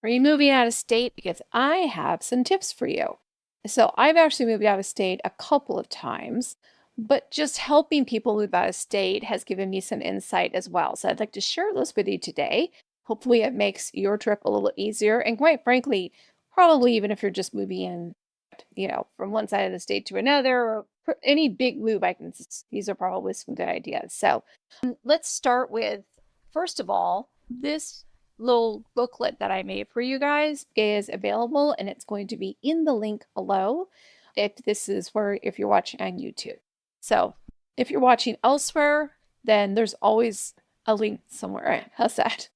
Are you moving out of state? Because I have some tips for you. So I've actually moved out of state a couple of times, but just helping people move out of state has given me some insight as well. So I'd like to share this with you today. Hopefully it makes your trip a little easier. And quite frankly, probably even if you're just moving in, from one side of the state to another, or any big move, these are probably some good ideas. So let's start with, first of all, this little booklet that I made for you guys is available and it's going to be in the link below if you're watching on YouTube. So if you're watching elsewhere, then there's always a link somewhere. How's that?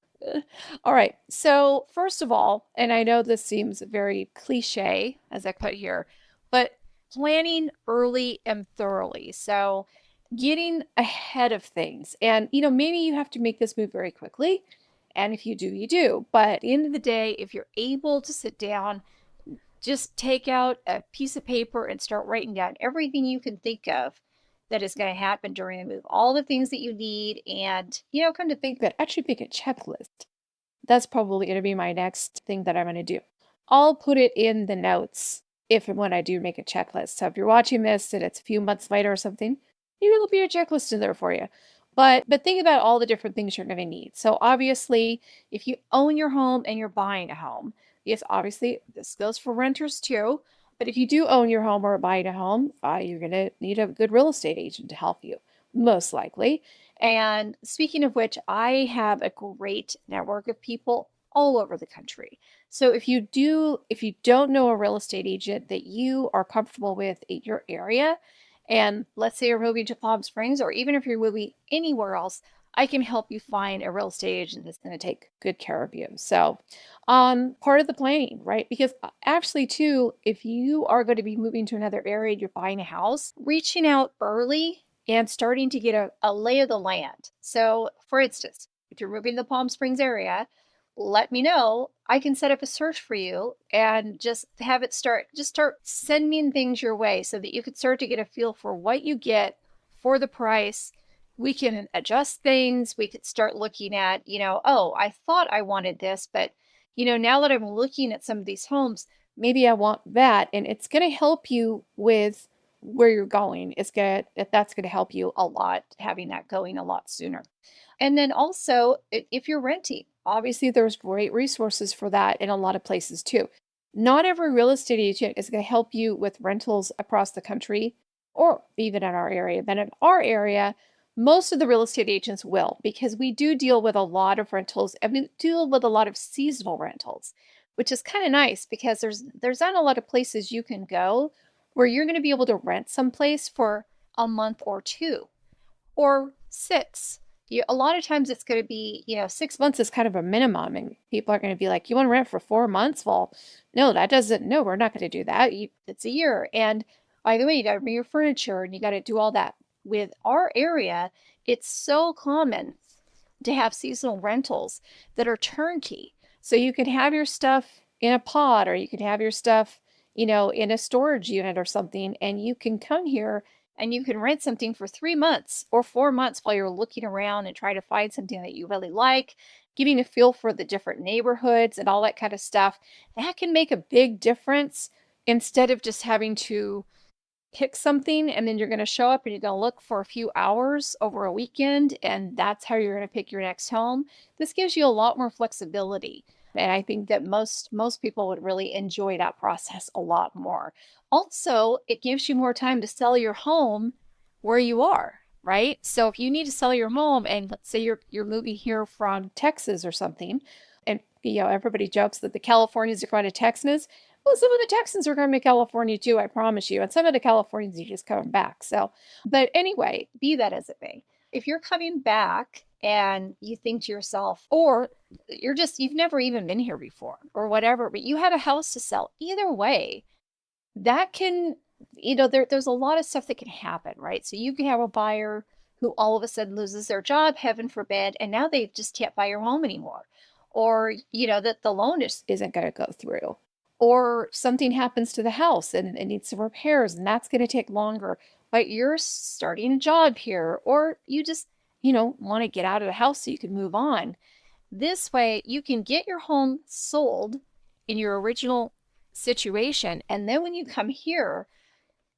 All right. So first of all, and I know this seems very cliche as I put here, but planning early and thoroughly. So getting ahead of things. And, maybe you have to make this move very quickly. And if you do, you do. But at the end of the day, if you're able to sit down, just take out a piece of paper and start writing down everything you can think of that is going to happen during the move, all the things that you need, and, come to think that actually make a checklist. That's probably going to be my next thing that I'm going to do. I'll put it in the notes if and when I do make a checklist. So if you're watching this and it's a few months later or something, maybe there'll be a checklist in there for you. But think about all the different things you're going to need. So obviously, if you own your home and you're buying a home, yes, obviously this goes for renters too. But if you do own your home or buying a home, you're going to need a good real estate agent to help you, most likely. And speaking of which, I have a great network of people all over the country. So if you don't know a real estate agent that you are comfortable with in your area, and let's say you're moving to Palm Springs, or even if you're moving anywhere else, I can help you find a real estate agent that's going to take good care of you. So, part of the planning, right? Because actually, too, if you are going to be moving to another area, you're buying a house, reaching out early and starting to get a lay of the land. So, for instance, if you're moving to the Palm Springs area, let me know. I can set up a search for you and just start sending things your way so that you can start to get a feel for what you get for the price. We can adjust things. We could start looking at, oh, I thought I wanted this, but, now that I'm looking at some of these homes, maybe I want that. And it's going to help you with where you're going. That's going to help you a lot, having that going a lot sooner. And then also, if you're renting, obviously there's great resources for that in a lot of places too. Not every real estate agent is going to help you with rentals across the country or even in our area. But in our area, most of the real estate agents will, because we do deal with a lot of rentals and we deal with a lot of seasonal rentals, which is kind of nice because there's not a lot of places you can go where you're going to be able to rent someplace for a month or two or six. A lot of times it's going to be, 6 months is kind of a minimum, and people are going to be like, you want to rent for 4 months? Well, no, we're not going to do that. It's a year. And by the way, you got to bring your furniture and you got to do all that. With our area, it's so common to have seasonal rentals that are turnkey. So you can have your stuff in a pod, or you can have your stuff, in a storage unit or something, and you can come here and you can rent something for 3 months or 4 months while you're looking around and try to find something that you really like, getting a feel for the different neighborhoods and all that kind of stuff. That can make a big difference instead of just having to pick something and then you're going to show up and you're going to look for a few hours over a weekend, and that's how you're going to pick your next home. This gives you a lot more flexibility. And I think that most people would really enjoy that process a lot more. Also, it gives you more time to sell your home where you are, right? So if you need to sell your home, and let's say you're moving here from Texas or something, and everybody jokes that the Californians are going to Texas. Well, some of the Texans are going to California too, I promise you. And some of the Californians are just coming back. So, but anyway, be that as it may, if you're coming back and you think to yourself, or you've never even been here before or whatever, but you had a house to sell, either way, that can, there's a lot of stuff that can happen, right? So you can have a buyer who all of a sudden loses their job, heaven forbid, and now they just can't buy your home anymore. Or, that the loan isn't going to go through. Or something happens to the house and it needs some repairs, and that's going to take longer. But you're starting a job here, or you just, want to get out of the house so you can move on. This way, you can get your home sold in your original situation. And then when you come here,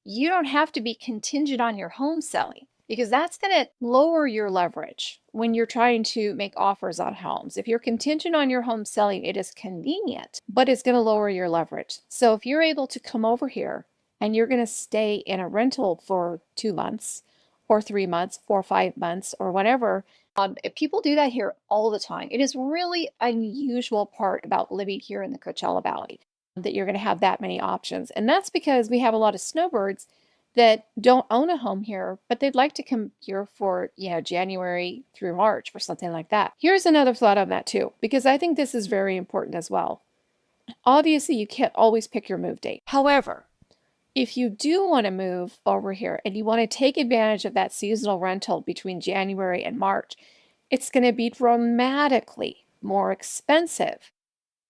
you don't have to be contingent on your home selling because that's going to lower your leverage when you're trying to make offers on homes. If you're contingent on your home selling, it is convenient, but it's going to lower your leverage. So if you're able to come over here and you're going to stay in a rental for 2 months or 3 months, 4 or 5 months, or whatever, if people do that here all the time. It is really an unusual part about living here in the Coachella Valley that you're going to have that many options. And that's because we have a lot of snowbirds that don't own a home here, but they'd like to come here for, January through March or something like that. Here's another thought on that too, because I think this is very important as well. Obviously, you can't always pick your move date. However, if you do want to move over here and you want to take advantage of that seasonal rental between January and March, it's going to be dramatically more expensive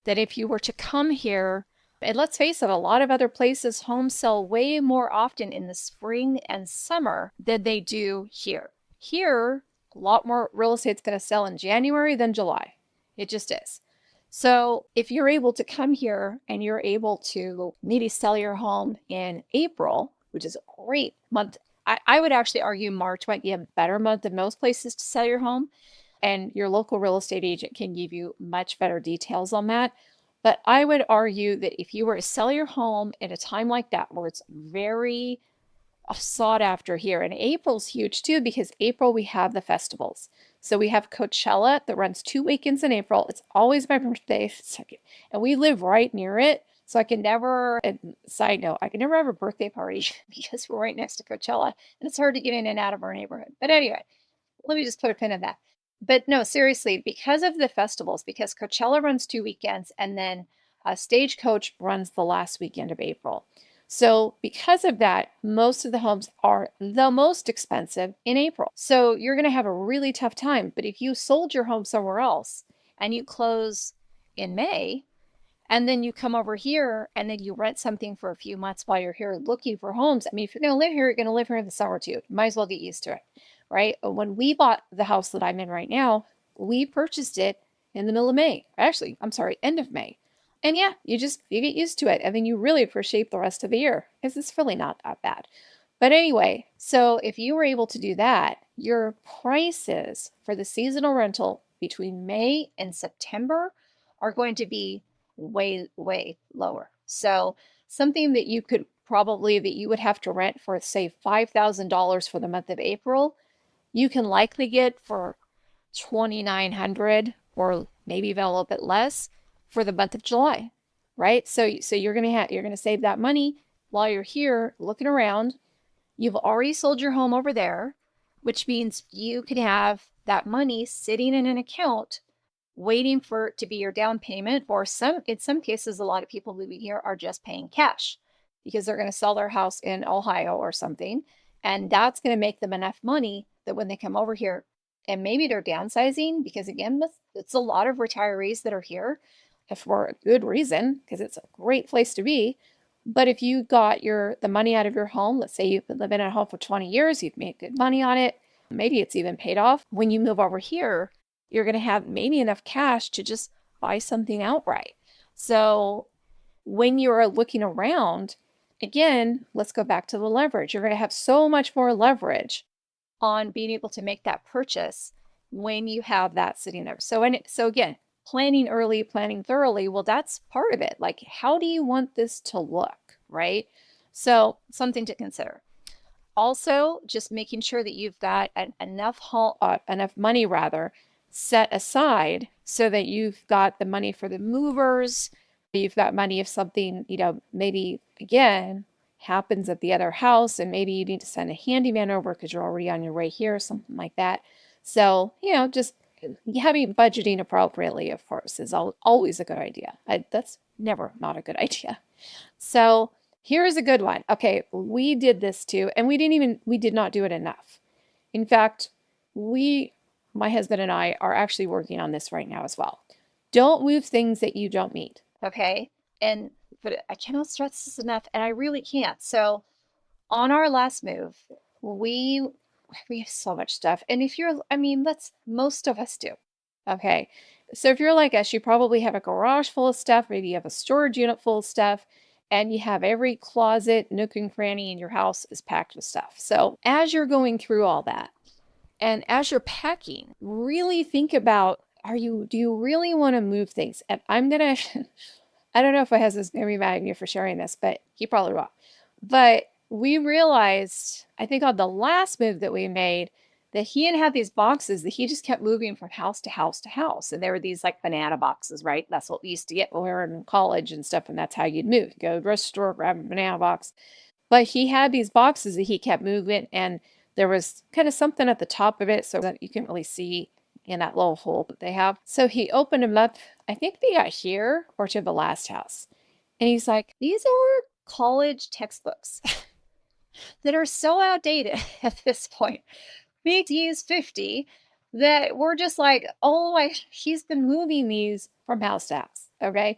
than if you were to come here. And let's face it, a lot of other places homes sell way more often in the spring and summer than they do here. Here, a lot more real estate's going to sell in January than July. It just is. So if you're able to come here and you're able to maybe sell your home in April, which is a great month, I would actually argue March might be a better month than most places to sell your home. And your local real estate agent can give you much better details on that. But I would argue that if you were to sell your home at a time like that, where it's very sought after here, and April's huge too, because April we have the festivals. So we have Coachella that runs 2 weekends in April. It's always my birthday, and we live right near it. So I can never, and side note, I can never have a birthday party because we're right next to Coachella, and it's hard to get in and out of our neighborhood. But anyway, let me just put a pin in that. But no, seriously, because of the festivals, because Coachella runs 2 weekends and then Stagecoach runs the last weekend of April. So because of that, most of the homes are the most expensive in April. So you're going to have a really tough time. But if you sold your home somewhere else and you close in May, and then you come over here and then you rent something for a few months while you're here looking for homes. I mean, if you're going to live here, you're going to live here in the summer too. You might as well get used to it, right? When we bought the house that I'm in right now, we purchased it in the middle of May. Actually, I'm sorry, end of May. And yeah, you get used to it. And then you really appreciate the rest of the year because it's really not that bad. But anyway, so if you were able to do that, your prices for the seasonal rental between May and September are going to be way, way lower. So something that you could probably, that you would have to rent for, say, $5,000 for the month of April, you can likely get for 2,900 or maybe even a little bit less for the month of July, right? So you're gonna save that money while you're here looking around. You've already sold your home over there, which means you can have that money sitting in an account waiting for it to be your down payment, or in some cases, a lot of people moving here are just paying cash because they're going to sell their house in Ohio or something. And that's going to make them enough money that when they come over here, and maybe they're downsizing, because again, it's a lot of retirees that are here for a good reason, because it's a great place to be. But if you got the money out of your home, let's say you've been living at home for 20 years, you've made good money on it, maybe it's even paid off. When you move over here, you're going to have maybe enough cash to just buy something outright. So when you're looking around, again, let's go back to the leverage. You're going to have so much more leverage on being able to make that purchase when you have that sitting there. So again, planning early, planning thoroughly, well, that's part of it. Like, how do you want this to look, right? So something to consider. Also, just making sure that you've got enough money rather set aside so that you've got the money for the movers. You've got money if something, maybe again happens at the other house and maybe you need to send a handyman over because you're already on your way here, something like that. So, just having budgeting appropriately, of course, is always a good idea. That's never not a good idea. So here's a good one. Okay, we did this too, and we did not do it enough. In fact, my husband and I are actually working on this right now as well. Don't move things that you don't need. Okay. But I cannot stress this enough, and I really can't. So on our last move, we have so much stuff. And if most of us do. Okay. So if you're like us, you probably have a garage full of stuff, maybe you have a storage unit full of stuff, and you have every closet, nook and cranny in your house is packed with stuff. So as you're going through all that, and as you're packing, really think about, do you really want to move things? And I'm gonna I don't know if I has this maybe mad at me for sharing this, but he probably will. But we realized, I think on the last move that we made, that he had these boxes that he just kept moving from house to house to house. And there were these like banana boxes, right? That's what we used to get when we were in college and stuff. And that's how you'd move. Go to the grocery store, grab a banana box. But he had these boxes that he kept moving. And there was kind of something at the top of it so that you can really see in that little hole that they have. So he opened them up. I think they got here or to the last house. And he's like, these are college textbooks that are so outdated at this point. He is 50 that we're just like, oh, he's been moving these from house to house. Okay.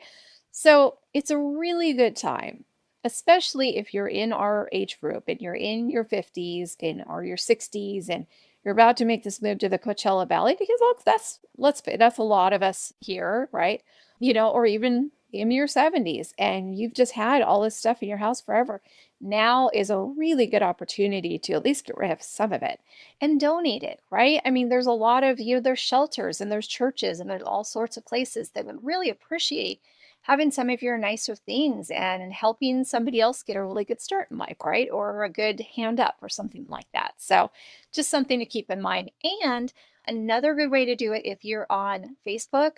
So it's a really good time, especially if you're in our age group and you're in your 50s and or your 60s and you're about to make this move to the Coachella Valley, because that's a lot of us here, right? Or even in your 70s and you've just had all this stuff in your house forever. Now is a really good opportunity to at least get rid of some of it and donate it, right? I mean, there's a lot of, there's shelters and there's churches and there's all sorts of places that would really appreciate having some of your nicer things and helping somebody else get a really good start in life, right? Or a good hand up or something like that. So just something to keep in mind. And another good way to do it, if you're on Facebook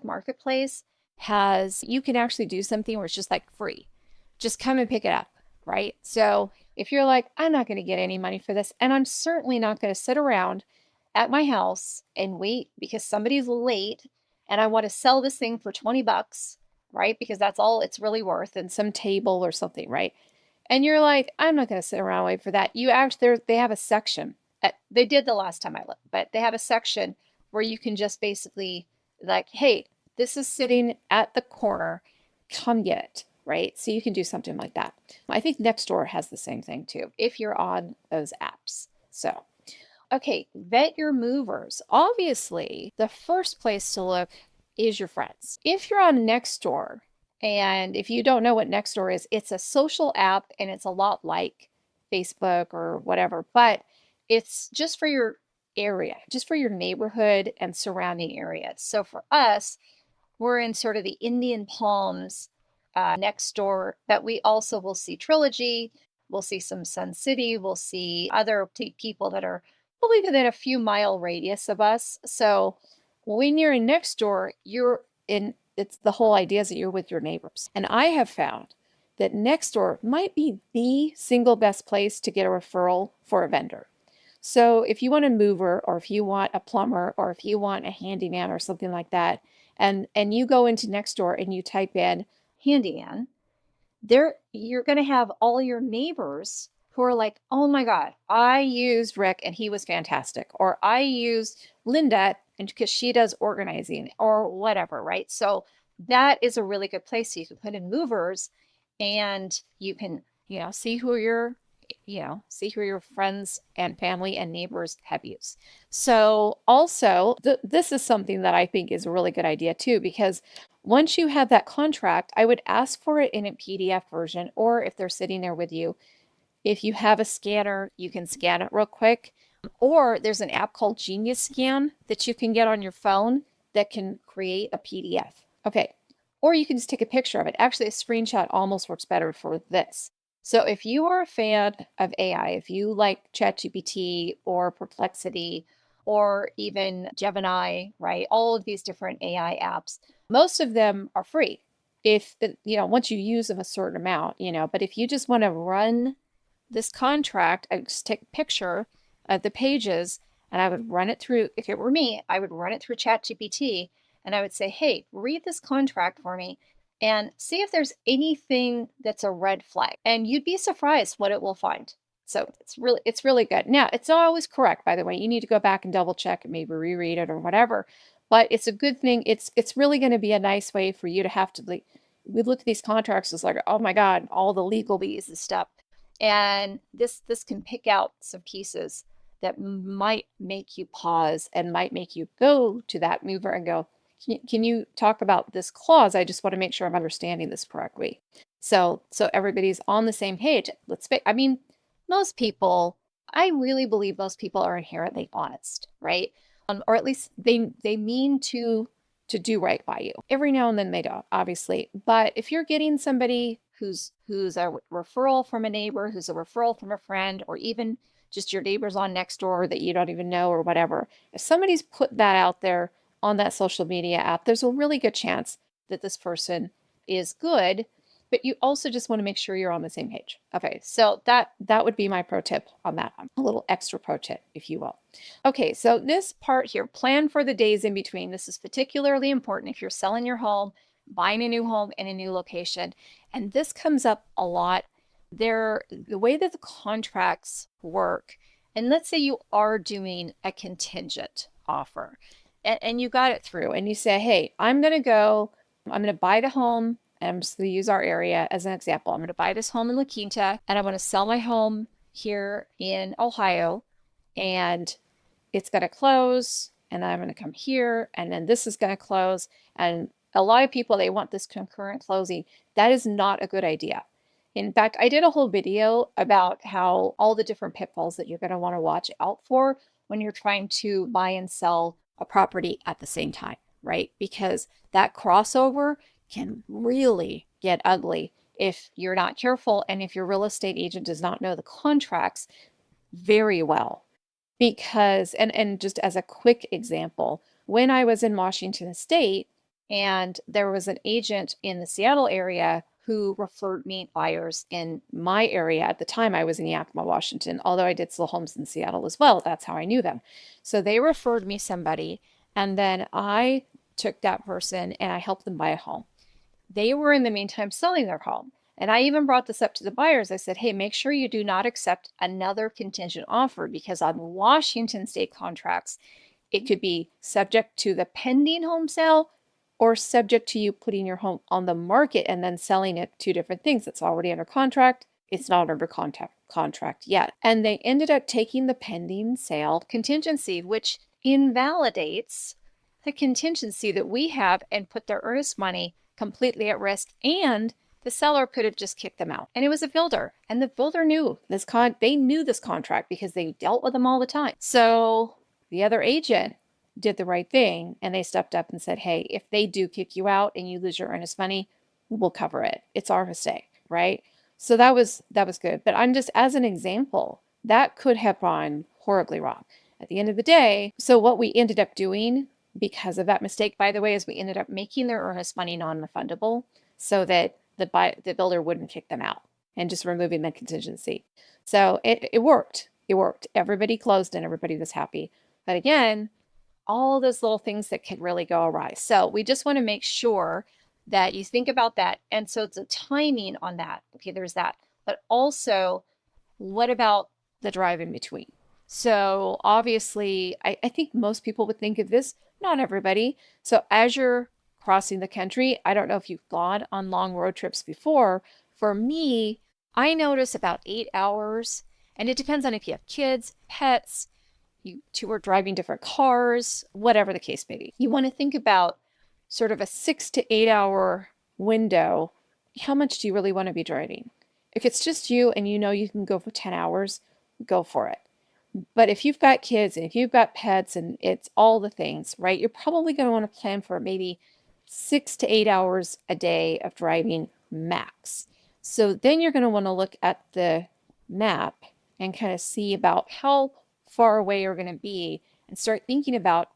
Marketplace you can actually do something where it's just like free. Just come and pick it up, right? So if you're like, I'm not going to get any money for this, and I'm certainly not going to sit around at my house and wait because somebody's late and I want to sell this thing for 20 bucks, right? Because that's all it's really worth, and some table or something, right? And you're like, I'm not going to sit around and wait for that. They have a section. They did the last time I looked, but they have a section where you can just basically like, hey, this is sitting at the corner. Come get it, right? So you can do something like that. I think Nextdoor has the same thing too, if you're on those apps. So, okay, vet your movers. Obviously, the first place to look is your friends. If you're on Nextdoor, and if you don't know what Nextdoor is, it's a social app and it's a lot like Facebook or whatever, but it's just for your area, just for your neighborhood and surrounding areas. So for us, we're in sort of the Indian Palms next door, but we also will see Trilogy, we'll see some Sun City, we'll see other people that are probably within a few mile radius of us. So when you're in next door, it's the whole idea is that you're with your neighbors. And I have found that next door might be the single best place to get a referral for a vendor. So if you want a mover or if you want a plumber or if you want a handyman or something like that, and you go into Nextdoor and you type in handyman, you're going to have all your neighbors who are like, oh my God, I used Rick and he was fantastic. Or I used Linda and because she does organizing or whatever, right? So that is a really good place. So you can put in movers and you can, see who your friends and family and neighbors have used. So also, this is something that I think is a really good idea too, because once you have that contract, I would ask for it in a PDF version, or if they're sitting there with you, if you have a scanner, you can scan it real quick. Or there's an app called Genius Scan that you can get on your phone that can create a PDF. Okay. Or you can just take a picture of it. Actually, a screenshot almost works better for this. So if you are a fan of AI, if you like ChatGPT or Perplexity or even Gemini, right? All of these different AI apps, most of them are free. Once you use them a certain amount, but if you just want to run this contract, I just take a picture of the pages and I would run it through, if it were me, I would run it through ChatGPT and I would say, hey, read this contract for me and see if there's anything that's a red flag. And you'd be surprised what it will find. So it's really good. Now, it's not always correct, by the way. You need to go back and double check and maybe reread it or whatever. But it's a good thing. It's really going to be a nice way for you to have to we look at these contracts as like, oh my God, all the legalese and stuff. And this can pick out some pieces that might make you pause and might make you go to that mover and go, can you talk about this clause? I just want to make sure I'm understanding this correctly. So everybody's on the same page. I mean, most people, I really believe most people are inherently honest, right? Or at least they mean to do right by you. Every now and then they don't, obviously. But if you're getting somebody who's a referral from a neighbor, who's a referral from a friend, or even just your neighbors on next door that you don't even know or whatever, if somebody's put that out there on that social media app, there's a really good chance that this person is good, but you also just want to make sure you're on the same page. Okay, so that would be my pro tip on that one. A little extra pro tip, if you will. Okay, so this part here, plan for the days in between. This is particularly important if you're selling your home, buying a new home in a new location. And this comes up a lot. The way that the contracts work, and let's say you are doing a contingent offer and you got it through and you say, hey, I'm going to buy the home. And I'm just going to use our area as an example. I'm going to buy this home in La Quinta and I'm going to sell my home here in Ohio and it's going to close and then I'm going to come here and then this is going to close. And a lot of people, they want this concurrent closing. That is not a good idea. In fact, I did a whole video about how all the different pitfalls that you're going to want to watch out for when you're trying to buy and sell a property at the same time, right? Because that crossover can really get ugly if you're not careful and if your real estate agent does not know the contracts very well. Because, and just as a quick example, when I was in Washington State and there was an agent in the Seattle area who referred me buyers in my area at the time I was in Yakima, Washington, although I did sell homes in Seattle as well. That's how I knew them. So they referred me somebody and then I took that person and I helped them buy a home. They were in the meantime selling their home. And I even brought this up to the buyers. I said, hey, make sure you do not accept another contingent offer because on Washington state contracts, it could be subject to the pending home sale or subject to you putting your home on the market and then selling it. Two different things. It's already under contract. It's not under contract yet. And they ended up taking the pending sale contingency, which invalidates the contingency that we have and put their earnest money completely at risk, and the seller could have just kicked them out. And it was a builder, and the builder knew this they knew this contract because they dealt with them all the time. So the other agent did the right thing and they stepped up and said, hey, if they do kick you out and you lose your earnest money, we'll cover it. It's our mistake, right? So that was good. But I'm just, as an example, that could have gone horribly wrong. At the end of the day, so what we ended up doing because of that mistake, by the way, is we ended up making their earnest money non-refundable so that the builder wouldn't kick them out and just removing the contingency. So it worked. It worked. Everybody closed and everybody was happy. But again, all those little things that could really go awry. So we just want to make sure that you think about that. And so it's a timing on that. Okay, there's that. But also, what about the drive in between? So obviously, I think most people would think of this, not everybody. So as you're crossing the country, I don't know if you've gone on long road trips before. For me, I notice about 8 hours, and it depends on if you have kids, pets, you two are driving different cars, whatever the case may be. You want to think about sort of a 6 to 8 hour window. How much do you really want to be driving? If it's just you and you know you can go for 10 hours, go for it. But if you've got kids and if you've got pets and it's all the things, right, you're probably going to want to plan for maybe 6 to 8 hours a day of driving max. So then you're going to want to look at the map and kind of see about how far away you're going to be and start thinking about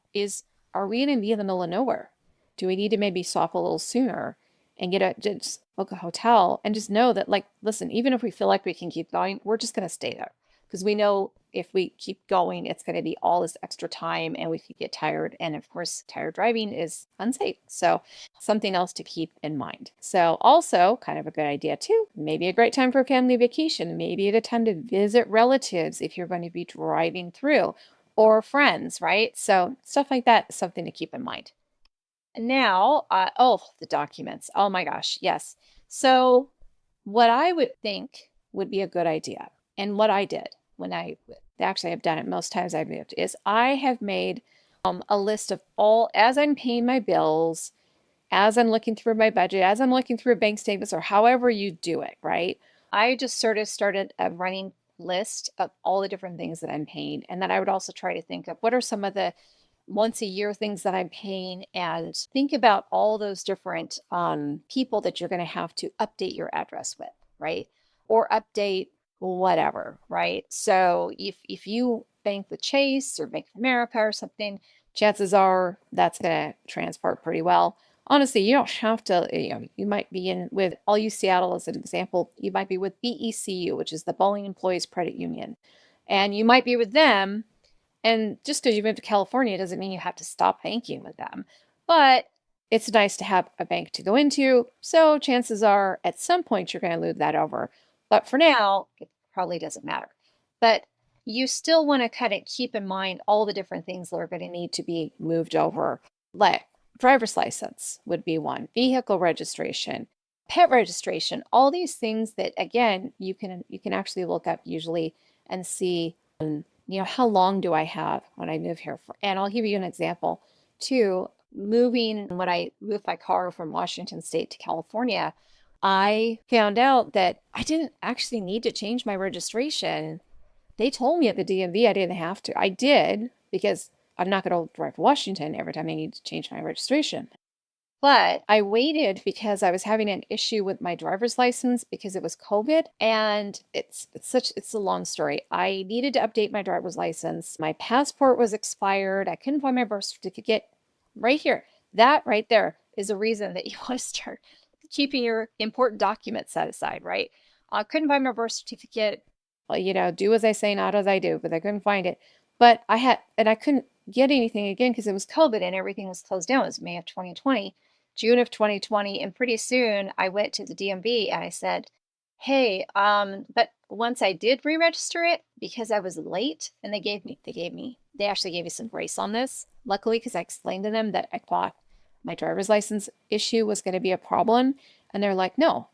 are we going to be in the middle of nowhere? Do we need to maybe stop a little sooner and just book a hotel and just know that, like, listen, even if we feel like we can keep going, we're just going to stay there because we know if we keep going, it's going to be all this extra time and we could get tired. And of course, tired driving is unsafe. So something else to keep in mind. So also kind of a good idea too, maybe a great time for a family vacation, maybe a time to visit relatives if you're going to be driving through or friends, right? So stuff like that is something to keep in mind. Now, the documents. Oh my gosh, yes. So what I would think would be a good idea, and what I did when I've done it most times I've moved, is I have made a list of all, as I'm paying my bills, as I'm looking through my budget, as I'm looking through bank statements, or however you do it, right? I just sort of started a running list of all the different things that I'm paying. And then I would also try to think of what are some of the once a year things that I'm paying, and think about all those different people that you're going to have to update your address with, right? Or update whatever, right? So if you bank with Chase or Bank of America or something, chances are that's going to transport pretty well. Honestly, you don't have to, you might be in with, I'll use Seattle as an example. You might be with BECU, which is the Bowling Employees Credit Union. And you might be with them, and just because you moved to California doesn't mean you have to stop banking with them. But it's nice to have a bank to go into. So chances are at some point you're going to lose that over. But for now, it probably doesn't matter. But you still want to kind of keep in mind all the different things that are going to need to be moved over. Like driver's license would be one, vehicle registration, pet registration, all these things that again you can actually look up usually and see, how long do I have when I move here for? And I'll give you an example too. Moving, when I moved my car from Washington State to California, I found out that I didn't actually need to change my registration. They told me at the DMV I didn't have to. I did because I'm not going to drive to Washington every time I need to change my registration. But I waited because I was having an issue with my driver's license because it was COVID. And it's a long story. I needed to update my driver's license. My passport was expired. I couldn't find my birth certificate. Right here. That right there is a reason that you want to start keeping your important documents set aside, right? I couldn't find my birth certificate. Well, do as I say, not as I do, but I couldn't find it. But I couldn't get anything again because it was COVID and everything was closed down. It was May of 2020. June of 2020, and pretty soon I went to the DMV and I said, hey, but once I did re-register it, because I was late, and they actually gave me some grace on this, luckily, because I explained to them that I thought my driver's license issue was going to be a problem. And they're like, no,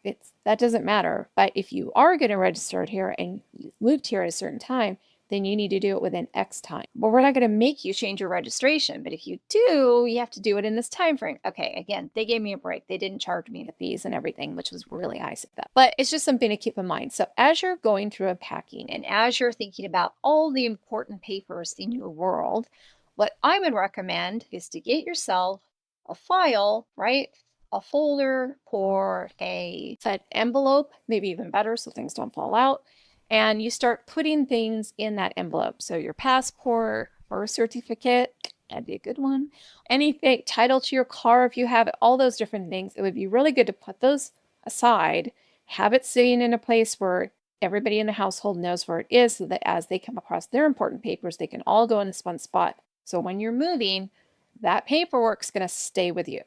that doesn't matter. But if you are going to register it here and you moved here at a certain time, then you need to do it within X time. But we're not going to make you change your registration. But if you do, you have to do it in this time frame. Okay, again, they gave me a break. They didn't charge me the fees and everything, which was really nice of them. But it's just something to keep in mind. So as you're going through unpacking and as you're thinking about all the important papers in your world, what I would recommend is to get yourself a file, right? A folder or a set envelope, maybe even better so things don't fall out. And you start putting things in that envelope. So your passport, birth certificate, that'd be a good one. Anything, title to your car if you have it, all those different things. It would be really good to put those aside, have it sitting in a place where everybody in the household knows where it is so that as they come across their important papers, they can all go in this one spot. So when you're moving, that paperwork's going to stay with you,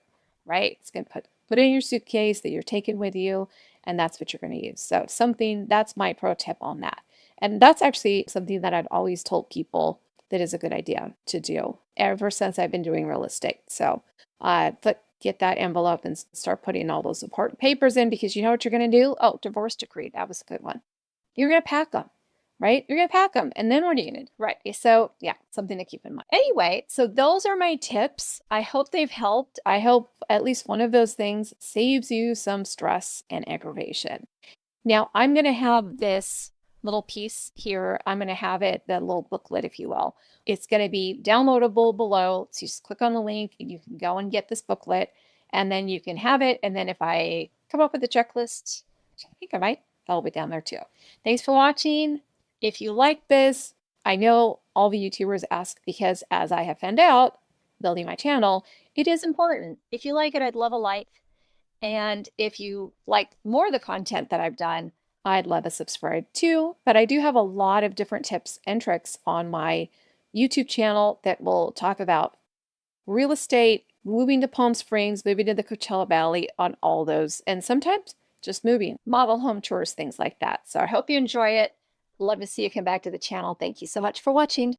right? It's going to put it in your suitcase that you're taking with you, and that's what you're going to use. So that's my pro tip on that. And that's actually something that I've always told people that is a good idea to do ever since I've been doing real estate. So get that envelope and start putting all those important papers in, because you know what you're going to do? Oh, divorce decree. That was a good one. You're going to pack them. Right? You're going to pack them. And then what are you going to do? Right. So yeah, something to keep in mind. Anyway, so those are my tips. I hope they've helped. I hope at least one of those things saves you some stress and aggravation. Now I'm going to have this little piece here. I'm going to have it, the little booklet, if you will. It's going to be downloadable below. So you just click on the link and you can go and get this booklet, and then you can have it. And then if I come up with a checklist, which I think I might, that'll be down there too. Thanks for watching. If you like this, I know all the YouTubers ask because, as I have found out, building my channel, it is important. If you like it, I'd love a like. And if you like more of the content that I've done, I'd love a subscribe too. But I do have a lot of different tips and tricks on my YouTube channel that will talk about real estate, moving to Palm Springs, moving to the Coachella Valley, on all those. And sometimes just moving, model home tours, things like that. So I hope you enjoy it. Love to see you come back to the channel. Thank you so much for watching.